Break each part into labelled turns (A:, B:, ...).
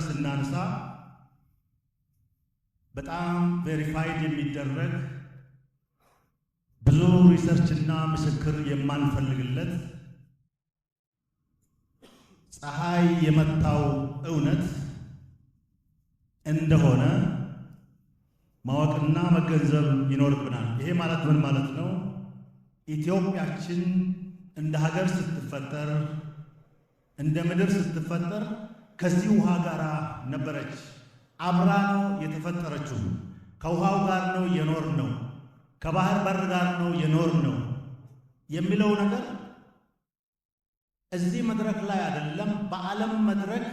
A: ስናነሳ በጣም ቬሪፋይድ የሚደረግ ብዙ ሪሰርችና ምስክር የማንፈልግለት ፀሐይ የመታው እውነት እንደሆነ ማወቅና መገንዘብ ይኖርብናል። ይሄ ማለት ምን ማለት ነው? ኢትዮጵያችን እንደ ሀገር ስትፈጠር እንደ ምድር ስትፈጠር ከዚህ ውሃ ጋር ነበረች። አብራ ነው የተፈጠረችው። ከውሃው ጋር ነው የኖርነው። ከባህር በር ጋር ነው የኖርነው የሚለው ነገር እዚህ መድረክ ላይ አይደለም፣ በዓለም መድረክ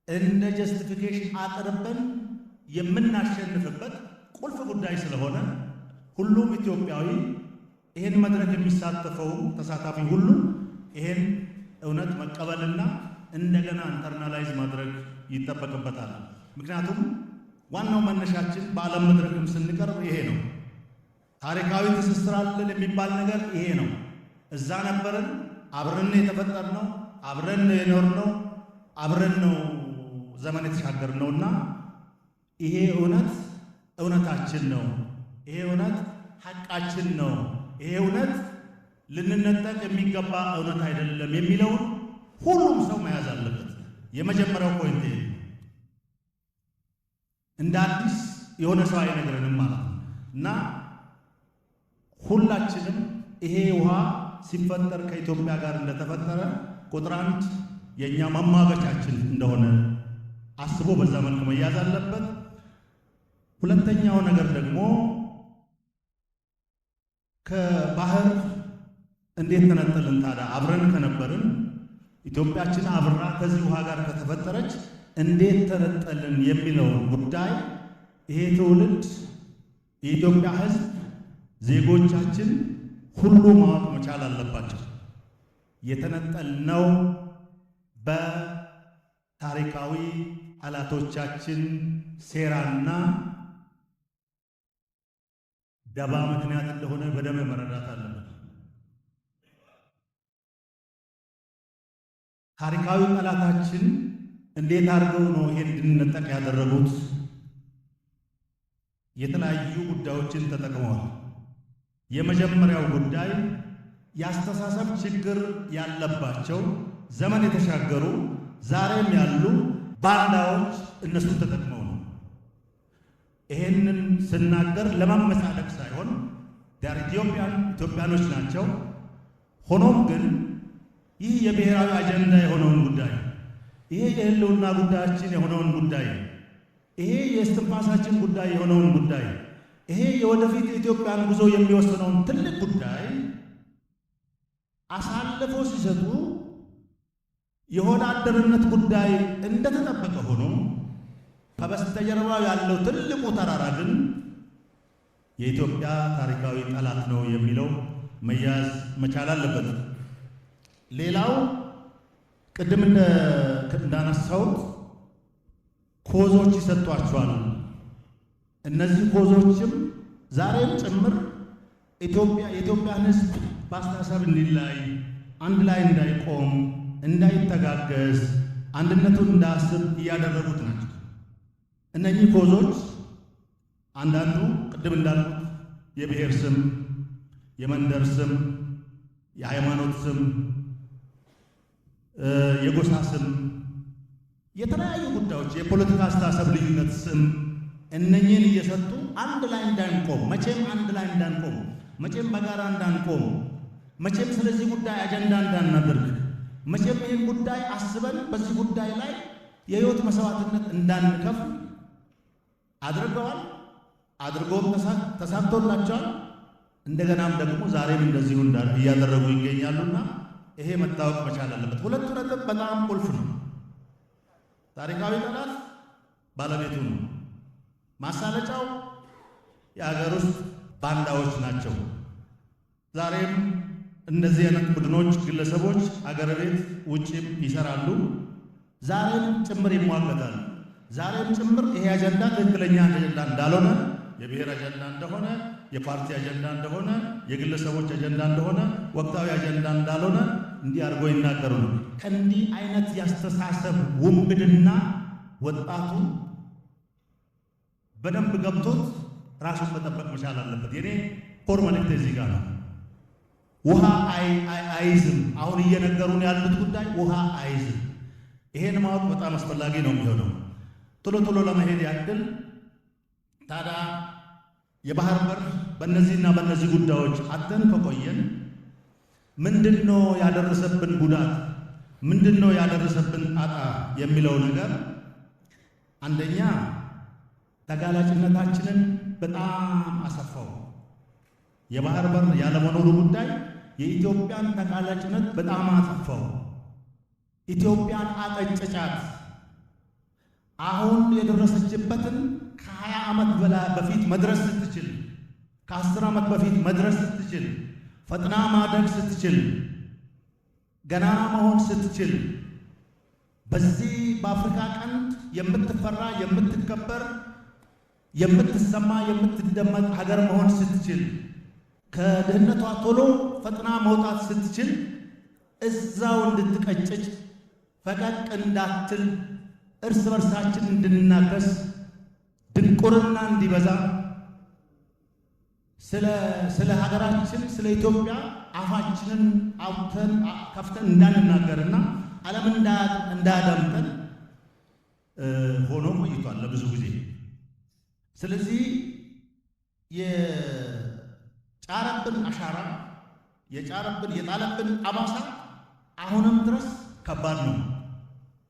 A: እንደ ጀስቲፊኬሽን አቅርበን የምናሸንፍበት ቁልፍ ጉዳይ ስለሆነ ሁሉም ኢትዮጵያዊ ይሄን መድረክ የሚሳተፈው ተሳታፊ ሁሉ ይሄን እውነት መቀበልና እንደገና ኢንተርናላይዝ ማድረግ ይጠበቅበታል። ምክንያቱም ዋናው መነሻችን በዓለም መድረክም ስንቀርብ ይሄ ነው። ታሪካዊ ትስስር አለን የሚባል ነገር ይሄ ነው። እዛ ነበርን፣ አብረን የተፈጠርነው፣ አብረን የኖርነው፣ አብረን ነው ዘመን የተሻገርነውና ይሄ እውነት እውነታችን ነው። ይሄ እውነት ሐቃችን ነው። ይሄ እውነት ልንነጠቅ የሚገባ እውነት አይደለም የሚለውን ሁሉም ሰው መያዝ አለበት። የመጀመሪያው ፖይንት ይሄ እንደ አዲስ የሆነ ሰው አይነግረንም ማለት ነው እና ሁላችንም ይሄ ውሃ ሲፈጠር ከኢትዮጵያ ጋር እንደተፈጠረ ቁጥር አንድ የእኛ ማማገቻችን እንደሆነ አስቦ በዛ መልክ መያዝ አለበት። ሁለተኛው ነገር ደግሞ ከባህር እንዴት ተነጠልን ታዲያ? አብረን ከነበርን ኢትዮጵያችን አብራ ከዚህ ውሃ ጋር ከተፈጠረች እንዴት ተነጠልን የሚለውን ጉዳይ ይሄ ትውልድ የኢትዮጵያ ሕዝብ ዜጎቻችን ሁሉ ማወቅ መቻል አለባቸው። የተነጠልነው በታሪካዊ ጠላቶቻችን ሴራና ደባ ምክንያት እንደሆነ በደንብ መረዳት አለበት። ታሪካዊ ጠላታችን እንዴት አድርገው ነው ይሄን እንድንነጠቅ ያደረጉት? የተለያዩ ጉዳዮችን ተጠቅመዋል። የመጀመሪያው ጉዳይ የአስተሳሰብ ችግር ያለባቸው ዘመን የተሻገሩ ዛሬም ያሉ ባንዳዎች እነሱን ተጠቅመው ነው። ይሄንን ስናገር ለማመጻደቅ ሳይሆን ዳር ኢትዮጵያኖች ናቸው። ሆኖም ግን ይህ የብሔራዊ አጀንዳ የሆነውን ጉዳይ፣ ይሄ የህልውና ጉዳያችን የሆነውን ጉዳይ፣ ይሄ የእስትንፋሳችን ጉዳይ የሆነውን ጉዳይ፣ ይሄ የወደፊት የኢትዮጵያን ጉዞ የሚወስነውን ትልቅ ጉዳይ አሳልፎ ሲሰጡ የሆነ አደርነት ጉዳይ እንደተጠበቀ ሆኖ ከበስተጀርባው ያለው ትልቁ ተራራ ግን የኢትዮጵያ ታሪካዊ ጠላት ነው የሚለው መያዝ መቻል አለበት። ሌላው ቅድም እንዳነሳሁት ኮዞች ይሰጧቸዋል። እነዚህ ኮዞችም ዛሬም ጭምር የኢትዮጵያን ሕዝብ በአስተሳሰብ እንዲላይ፣ አንድ ላይ እንዳይቆም፣ እንዳይተጋገዝ፣ አንድነቱን እንዳያስብ እያደረጉት ናቸው። እነኚህ ኮዞች አንዳንዱ ቅድም እንዳልኩት የብሔር ስም፣ የመንደር ስም፣ የሃይማኖት ስም፣ የጎሳ ስም፣ የተለያዩ ጉዳዮች፣ የፖለቲካ አስተሳሰብ ልዩነት ስም እነኚህን እየሰጡ አንድ ላይ እንዳንቆም፣ መቼም አንድ ላይ እንዳንቆም፣ መቼም በጋራ እንዳንቆም፣ መቼም ስለዚህ ጉዳይ አጀንዳ እንዳናደርግ፣ መቼም ይህን ጉዳይ አስበን በዚህ ጉዳይ ላይ የህይወት መስዋዕትነት እንዳንከፍል አድርገዋል። አድርጎም ተሳክቶላቸዋል። እንደገናም ደግሞ ዛሬም እንደዚሁ እያደረጉ ይገኛሉና ይሄ መታወቅ መቻል አለበት። ሁለቱ ነጥብ በጣም ቁልፍ ነው። ታሪካዊ ጠላት ባለቤቱ ነው። ማሳለጫው የሀገር ውስጥ ባንዳዎች ናቸው። ዛሬም እነዚህ አይነት ቡድኖች፣ ግለሰቦች አገር ቤት ውጭም ይሰራሉ። ዛሬም ጭምር ይሟገታሉ። ዛሬም ጭምር ይሄ አጀንዳ ትክክለኛ አጀንዳ እንዳልሆነ፣ የብሔር አጀንዳ እንደሆነ፣ የፓርቲ አጀንዳ እንደሆነ፣ የግለሰቦች አጀንዳ እንደሆነ፣ ወቅታዊ አጀንዳ እንዳልሆነ እንዲህ አድርጎ ይናገሩ ነው። ከእንዲህ አይነት ያስተሳሰብ ውንብድና ወጣቱ በደንብ ገብቶት ራሱን መጠበቅ መቻል አለበት። የኔ ኮር መልእክት እዚህ ጋር ነው። ውሃ አይዝም። አሁን እየነገሩን ያሉት ጉዳይ ውሃ አይዝም። ይሄን ማወቅ በጣም አስፈላጊ ነው የሚሆነው። ቶሎ ለመሄድ ያክል ታዲያ የባህር በር በእነዚህና በእነዚህ ጉዳዮች አተን ከቆየን ምንድነው ያደረሰብን ጉዳት፣ ምንድነው ያደረሰብን ጣጣ የሚለው ነገር አንደኛ ተጋላጭነታችንን በጣም አሰፋው። የባህር በር ያለመኖሩ ጉዳይ የኢትዮጵያን ተጋላጭነት በጣም አሰፋው። ኢትዮጵያን አቀጨጫት። አሁን የደረሰችበትን ከ20 ዓመት በፊት መድረስ ስትችል፣ ከ10 ዓመት በፊት መድረስ ስትችል፣ ፈጥና ማደግ ስትችል፣ ገናና መሆን ስትችል፣ በዚህ በአፍሪካ ቀንድ የምትፈራ የምትከበር የምትሰማ የምትደመጥ ሀገር መሆን ስትችል፣ ከድህነቷ ቶሎ ፈጥና መውጣት ስትችል፣ እዛው እንድትቀጭጭ ፈቀቅ እንዳትል፣ እርስ በርሳችን እንድንናከስ፣ ድንቁርና እንዲበዛ፣ ስለ ሀገራችን ስለ ኢትዮጵያ አፋችንን አውጥተን ከፍተን እንዳንናገርና ዓለም እንዳያዳምጠን ሆኖ ቆይቷል ለብዙ ጊዜ። ስለዚህ የጫረብን አሻራ የጣለብን አባሳ አሁንም ድረስ ከባድ ነው።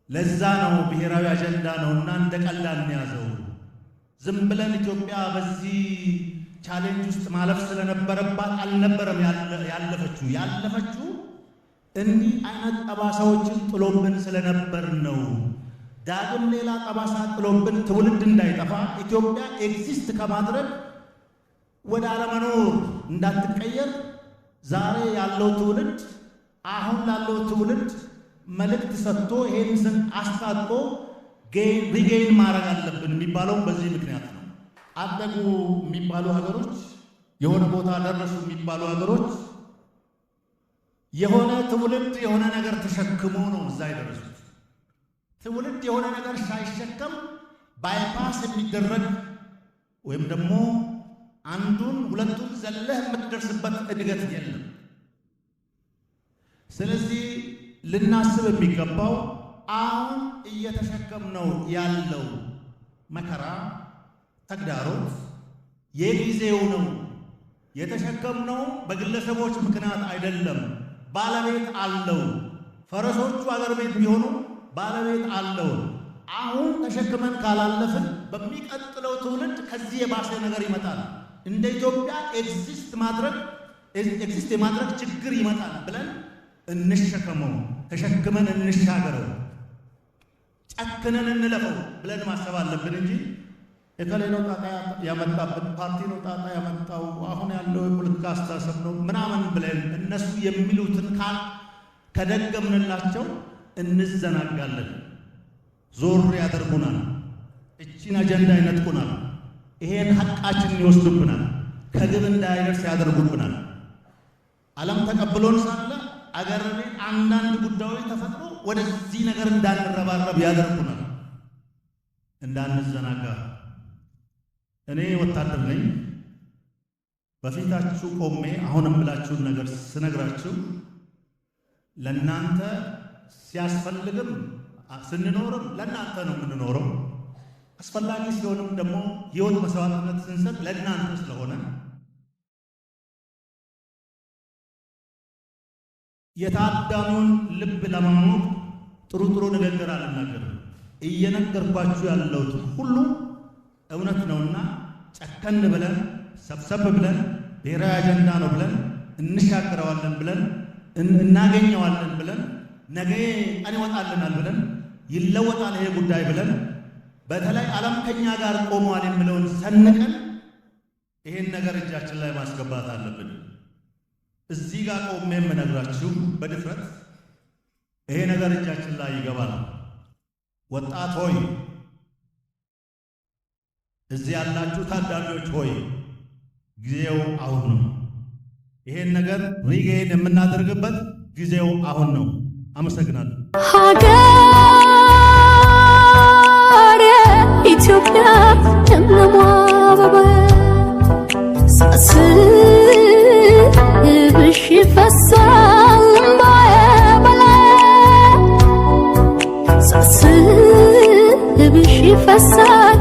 A: ለዛ ነው ብሔራዊ አጀንዳ ነውና እንደ ቀላል እንያዘው። ዝም ብለን ኢትዮጵያ በዚህ ቻሌንጅ ውስጥ ማለፍ ስለነበረባት አልነበረም ያለፈችው እንዲህ አይነት ጠባሳዎችን ጥሎብን ስለነበር ነው። ዳግም ሌላ ጠባሳ ጥሎብን ትውልድ እንዳይጠፋ ኢትዮጵያ ኤግዚስት ከማድረግ ወደ አለመኖር እንዳትቀየር ዛሬ ያለው ትውልድ አሁን ላለው ትውልድ መልእክት ሰጥቶ ይሄን ስን አስታጥቆ ሪጌን ማድረግ አለብን የሚባለው በዚህ ምክንያት ነው። አደጉ የሚባሉ ሀገሮች፣ የሆነ ቦታ ደረሱ የሚባሉ ሀገሮች የሆነ ትውልድ የሆነ ነገር ተሸክሞ ነው እዛ የደረሱት። ትውልድ የሆነ ነገር ሳይሸከም ባይፓስ የሚደረግ ወይም ደግሞ አንዱን ሁለቱን ዘለህ የምትደርስበት እድገት የለም። ስለዚህ ልናስብ የሚገባው አሁን እየተሸከምነው ያለው መከራ ተግዳሮት የጊዜው ነው። የተሸከምነው በግለሰቦች ምክንያት አይደለም፣ ባለቤት አለው። ፈረሶቹ አገር ቤት ቢሆኑ ባለቤት አለው። አሁን ተሸክመን ካላለፍን በሚቀጥለው ትውልድ ከዚህ የባሰ ነገር ይመጣል። እንደ ኢትዮጵያ ኤግዚስት የማድረግ ችግር ይመጣል ብለን እንሸከመው፣ ተሸክመን እንሻገረው፣ ጨክነን እንለፈው ብለን ማሰብ አለብን እንጂ የከሌ ነው ጣጣ ያመጣብን፣ ፓርቲ ነው ጣጣ ያመጣው፣ አሁን ያለው የፖለቲካ አስተሳሰብ ነው ምናምን ብለን እነሱ የሚሉትን ከደገምንላቸው እንዘናጋለን። ዞር ያደርጉናል። እቺን አጀንዳ ይነጥቁናል። ይሄን ሐቃችንን ይወስዱብናል። ከግብ እንዳይደርስ ያደርጉብናል። ዓለም ተቀብሎን ሳለ አገር ቤት አንዳንድ ጉዳዮች ተፈጥሮ ወደዚህ ነገር እንዳንረባረብ ያደርጉናል። እንዳንዘናጋ። እኔ ወታደር ነኝ። በፊታችሁ ቆሜ አሁን የምላችሁን ነገር ስነግራችሁ ለእናንተ ሲያስፈልግም ስንኖርም ለእናንተ ነው የምንኖረው። አስፈላጊ ሲሆንም ደግሞ ሕይወት መስዋዕትነት ስንሰጥ ለእናንተ ስለሆነ የታዳሚውን ልብ ለማሞቅ ጥሩ ንግግር አልናገርም። እየነገርኳችሁ ያለሁት ሁሉ እውነት ነውና ጨከን ብለን ሰብሰብ ብለን ብሔራዊ አጀንዳ ነው ብለን እንሻገረዋለን ብለን እናገኘዋለን ብለን ነገ ቀን ይወጣልናል ብለን ይለወጣል ይሄ ጉዳይ ብለን በተለይ ዓለም ከኛ ጋር ቆሟል የሚለውን ሰንቀን ይሄን ነገር እጃችን ላይ ማስገባት አለብን። እዚህ ጋር ቆሜ የምነግራችሁ በድፍረት ይሄ ነገር እጃችን ላይ ይገባል። ወጣት ሆይ፣ እዚህ ያላችሁ ታዳሚዎች ሆይ፣ ጊዜው አሁን ነው። ይሄን ነገር ሪጌን የምናደርግበት ጊዜው አሁን ነው። አመሰግናለሁ።
B: ኢትዮጵያ ለምለሟ አበባዬ ሳስብሽ ይፈሳል እምባዬ በላዬ ሳስብሽ ይፈሳል